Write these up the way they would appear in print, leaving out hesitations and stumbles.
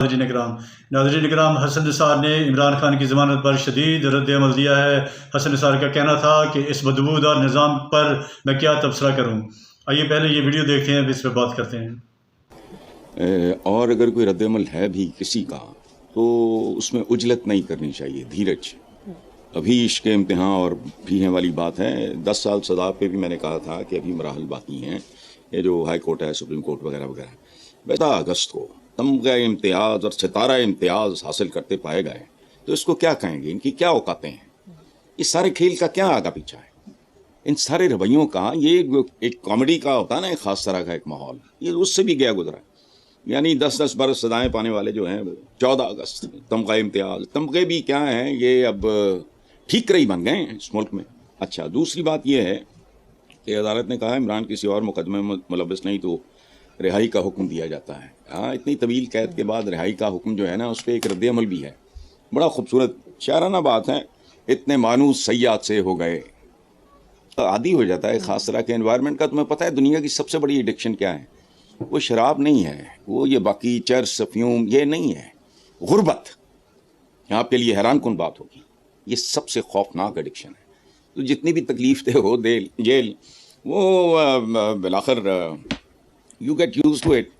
नाज़रीन इकराम, हसन निसार ने इमरान खान की ज़मानत पर शदीद रद्द अमल दिया है। हसन निसार का कहना था कि इस बदबूदार निज़ाम पर मैं क्या तबसरा करूं। आइए पहले ये वीडियो देखते हैं, फिर इस पर बात करते हैं। और अगर कोई रद्द अमल है भी किसी का तो उसमें उजलत नहीं करनी चाहिए, धीरज। अभी इश्क इम्तिहान और भी है वाली बात है। 10 साल सज़ा पे भी मैंने कहा था कि अभी मराहल बाकी हैं, ये जो हाई कोर्ट है, सुप्रीम कोर्ट वगैरह वगैरह। 15 अगस्त को तमगा इम्तियाज़ और सितारा इम्तियाज़ हासिल करते पाए गए तो इसको क्या कहेंगे? इनकी क्या औकातें हैं? इस सारे खेल का क्या आगा पीछा है? इन सारे रवैयों का, ये एक कॉमेडी का होता है ना, एक ख़ास तरह का एक माहौल, ये उससे भी गया गुजरा। यानी 10-10 बरस सदाएँ पाने वाले जो हैं, 14 अगस्त तमगा इम्तियाज़, तमगे भी क्या हैं, ये अब ठीक रही बन गए हैं इस मुल्क में। अच्छा, दूसरी बात ये है कि अदालत ने कहा इमरान किसी और मुकदमे में मुलव्वस नहीं तो रिहाई का हुक्म दिया जाता है। हाँ, इतनी तवील कैद के बाद रिहाई का हुक्म जो है ना, उस पर एक रद्द अमल भी है। बड़ा खूबसूरत शायराना बात है। इतने मानूस सयाद से हो गए, आदी हो जाता है ख़ास तरह के एनवायरनमेंट का। तुम्हें पता है दुनिया की सबसे बड़ी एडिक्शन क्या है? वो शराब नहीं है, वो ये बाकी चर्स अफ्यूम ये नहीं है, गुर्बत। आपके लिए हैरान कुन बात होगी, ये सबसे खौफनाक एडिक्शन है। तो जितनी भी तकलीफ हो जेल, वो बिलाखिर you get use to it.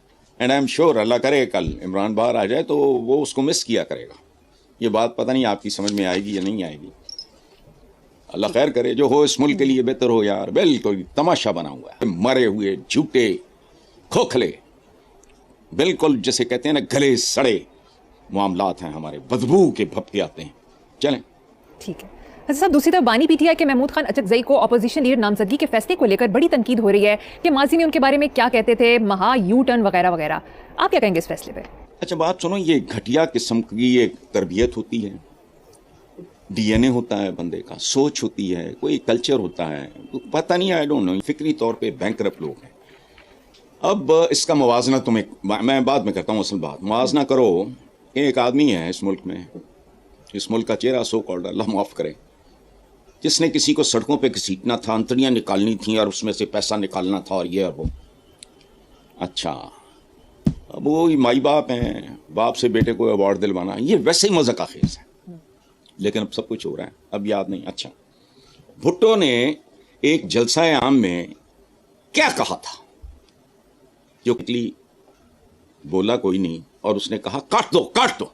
And I am sure, Allah करे कल इमरान बाहर आ जाए तो वो उसको मिस किया करेगा। ये बात पता नहीं आपकी समझ में आएगी या नहीं आएगी, अल्लाह खैर करे। जो हो इस मुल्क के लिए बेहतर हो यार। बिल्कुल तमाशा बना हुआ है, मरे हुए झूठे खोखले, बिल्कुल जैसे कहते हैं ना गले सड़े मामलात हैं हमारे, बदबू के भपके आते हैं। चलें, ठीक है। साहब, दूसरी तरफ बानी पीटीआई के महमूद खान अचकजई को अपोजिशन लीडर नामजदगी के फैसले को लेकर बड़ी तनकीद हो रही है कि माजी में उनके बारे में क्या कहते थे, महा यू टर्न वगैरह वगैरह। आप क्या कहेंगे इस फैसले पे? अच्छा बात सुनो, ये घटिया किस्म की एक तरबियत होती है, डीएनए होता है बंदे का, सोच होती है, कोई कल्चर होता है, तो पता नहीं, आई डोंट नो, फिक्री तौर पे बैंकरप्ट लोग हैं। अब इसका मुवाजना मैं बाद में करता हूँ। असल बात मुवाजना करो, एक आदमी है इस मुल्क में, इस मुल्क का चेहरा सो कॉल्ड, अल्लाह माफ़ करे, जिसने किसी को सड़कों पे घसीटना था, अंतड़ियाँ निकालनी थी और उसमें से पैसा निकालना था और ये और वो। अच्छा, अब वो माई बाप हैं, बाप से बेटे को अवार्ड दिलवाना, ये वैसे ही मज़ा का खेज है। लेकिन अब सब कुछ हो रहा है, अब याद नहीं। अच्छा, भुट्टो ने एक जलसा आम में क्या कहा था, जो बोला कोई नहीं, और उसने कहा काट दो काट दो।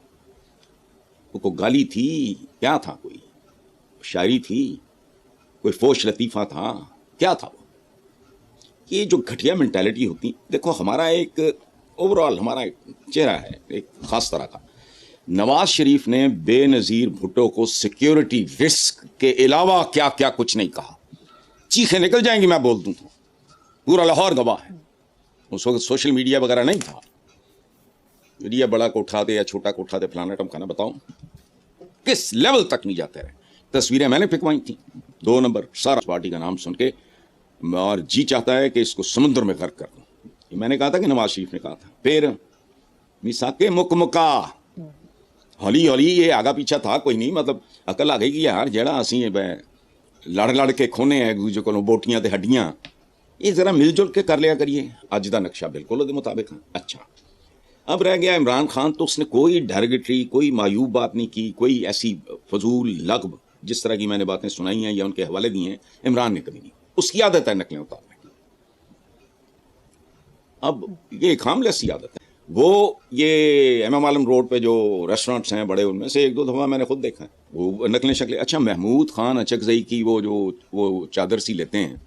वो गाली थी, क्या था, कोई शायरी थी, कोई फोश लतीफ़ा था, क्या था वो? ये जो घटिया मेंटालिटी होती, देखो हमारा एक ओवरऑल हमारा एक चेहरा है एक ख़ास तरह का। नवाज शरीफ ने बेनज़ीर भुट्टो को सिक्योरिटी रिस्क के अलावा क्या क्या कुछ नहीं कहा। चीखें निकल जाएंगी मैं बोल दूँ तो, पूरा लाहौर गवाह है। उस वक्त सोशल मीडिया वगैरह नहीं था, मीडिया बड़ा को उठाते या छोटा को उठाते, फलाना टमकाना, बताओ किस लेवल तक नहीं जाते रहे। तस्वीरें मैंने फिकवाई थी, 2 नंबर सारा पार्टी का नाम सुन के, और जी चाहता है कि इसको समुद्र में गर्क कर दूं। ये मैंने कहा था कि नवाज शरीफ ने कहा था। फिर मिसाके मुकमुका हौली हौली, ये आगा पीछा था कोई नहीं, मतलब अकल आ गई कि यार जेड़ा असी लड़ लड़ के खोने एक दूजे को बोटियां ते हड्डियां, ये ज़रा मिलजुल के कर लिया करिए। अज का नक्शा बिल्कुल उसके मुताबिक है। अच्छा, अब रह गया इमरान खान, तो उसने कोई डेरोगेटरी, कोई मायूब बात नहीं की, कोई ऐसी फजूल लगब जिस तरह की मैंने बातें सुनाई हैं या उनके हवाले दिए हैं, इमरान ने कभी नहीं। उसकी आदत है नकलें उतारने की। अब ये खामलेस की आदत है। वो ये एमएम आलम रोड पे जो रेस्टोरेंट्स हैं बड़े, उनमें से 1-2 दफ़ा मैंने खुद देखा है वो नकलें शक्लें। अच्छा, महमूद खान अचकजई की वो चादर सी लेते हैं,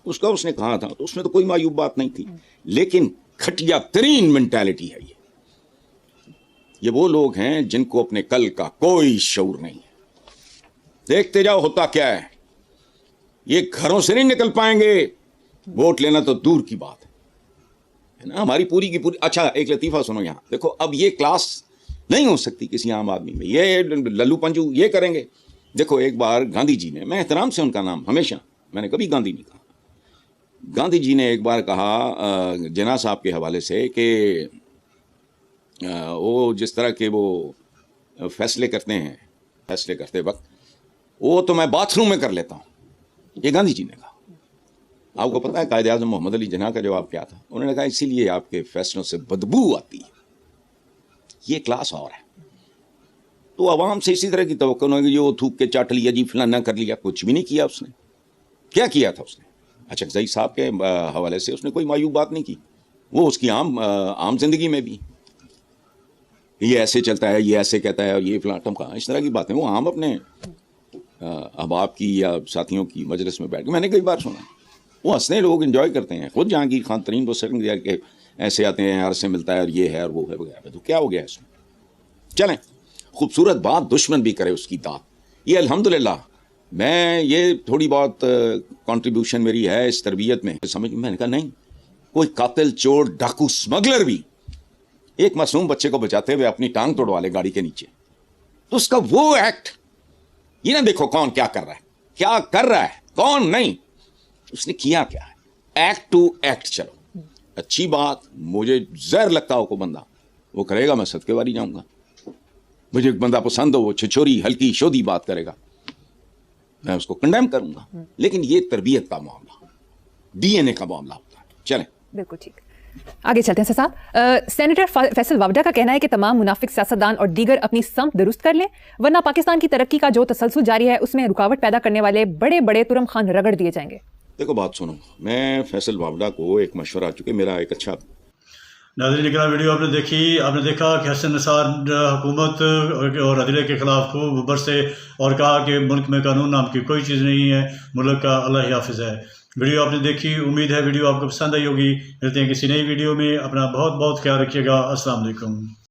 उसका उसने कहा था, तो उसमें तो कोई मायूब बात नहीं थी। लेकिन घटिया तरीन मेंटालिटी है ये वो लोग हैं जिनको अपने कल का कोई शऊर नहीं है। देखते जाओ होता क्या है, ये घरों से नहीं निकल पाएंगे, वोट लेना तो दूर की बात है ना, हमारी पूरी की पूरी। अच्छा, एक लतीफ़ा सुनो यहाँ, देखो अब ये क्लास नहीं हो सकती किसी आम आदमी में, ये लल्लू पंजू ये करेंगे। देखो एक बार गांधी जी ने, मैं एहतराम से उनका नाम हमेशा, मैंने कभी गांधी नहीं कहा, गांधी जी ने एक बार कहा जिन्ना साहब के हवाले से कि वो जिस तरह के वो फैसले करते हैं, फैसले करते वक्त वो तो मैं बाथरूम में कर लेता हूँ, ये गांधी जी ने कहा। आपको पता है कायदे आज़म मोहम्मद अली जिन्ना का जवाब क्या था? उन्होंने कहा इसीलिए आपके फैसलों से बदबू आती है। یہ کلاس اور ہے. تو عوام سے اسی طرح کی توقع نہیں کہ جو تھوک کے چاٹ لیا جی فلانا کر لیا. کچھ بھی نہیں کیا اس نے. کیا کیا تھا اس نے؟ اچکزئی صاحب کے حوالے سے اس نے کوئی معیوب بات نہیں کی. وہ اس کی عام زندگی میں بھی یہ ایسے چلتا ہے, یہ ایسے کہتا ہے, اور یہ فلاں ٹمکا, اس طرح کی باتیں وہ عام اپنے احباب کی یا ساتھیوں کی مجلس میں بیٹھ کے میں نے کئی بار سنا. وہ ہنسنے لوگ انجوائے کرتے ہیں. خود جہانگیر خان ترین وہ سرنگ دیا کہ ایسے آتے ہیں, ہر سے ملتا ہے, اور یہ ہے اور وہ ہے وغیرہ. تو کیا ہو گیا اس میں؟ چلیں, خوبصورت بات دشمن بھی کرے اس کی داد. یہ الحمدللہ میں یہ تھوڑی بہت کنٹریبیوشن میری ہے اس تربیت میں. سمجھ میں نے کہا نہیں, کوئی قاتل, چور, ڈاکو, اسمگلر بھی ایک معصوم بچے کو بچاتے ہوئے اپنی ٹانگ توڑوا لے گاڑی کے نیچے, تو اس کا وہ ایکٹ, یہ نہ دیکھو کون کیا کر رہا ہے, کیا کر رہا ہے, کون نہیں, اس نے کیا کیا ہے. Act to act. چلو اچھی بات, مجھے زہر لگتا ہو کو بندہ وہ کرے گا, میں صدقے واری جاؤں گا. مجھے ایک بندہ پسند ہو, وہ چھچوری ہلکی شودی بات کرے گا, میں اس کو کنڈیم کروں گا. لیکن یہ تربیت کا معاملہ, ڈی این اے کا معاملہ ہوتا ہے. چلیں بالکل ٹھیک, آگے چلتے ہیں صاحب. سینیٹر فیصل وابڈا کا کہنا ہے کہ تمام منافق سیاستدان اور دیگر اپنی سمت درست کر لیں, ورنہ پاکستان کی ترقی کا جو تسلسل جاری ہے اس میں رکاوٹ پیدا کرنے والے بڑے بڑے ترم خان رگڑ دیے جائیں گے. دیکھو بات سنو, میں فیصل وابڈا کو ایک مشورہ, چونکہ میرا ایک اچھا. ناظرین اکرام, ویڈیو آپ نے دیکھی, آپ نے دیکھا کہ حسن نثار حکومت اور عدلیہ کے خلاف خوب برسے اور کہا کہ ملک میں قانون نام کی کوئی چیز نہیں ہے, ملک کا اللہ حافظ ہے. ویڈیو آپ نے دیکھی, امید ہے ویڈیو آپ کو پسند آئی ہوگی. ملتے ہیں کسی نئی ویڈیو میں, اپنا بہت بہت خیال رکھیے گا. السلام علیکم.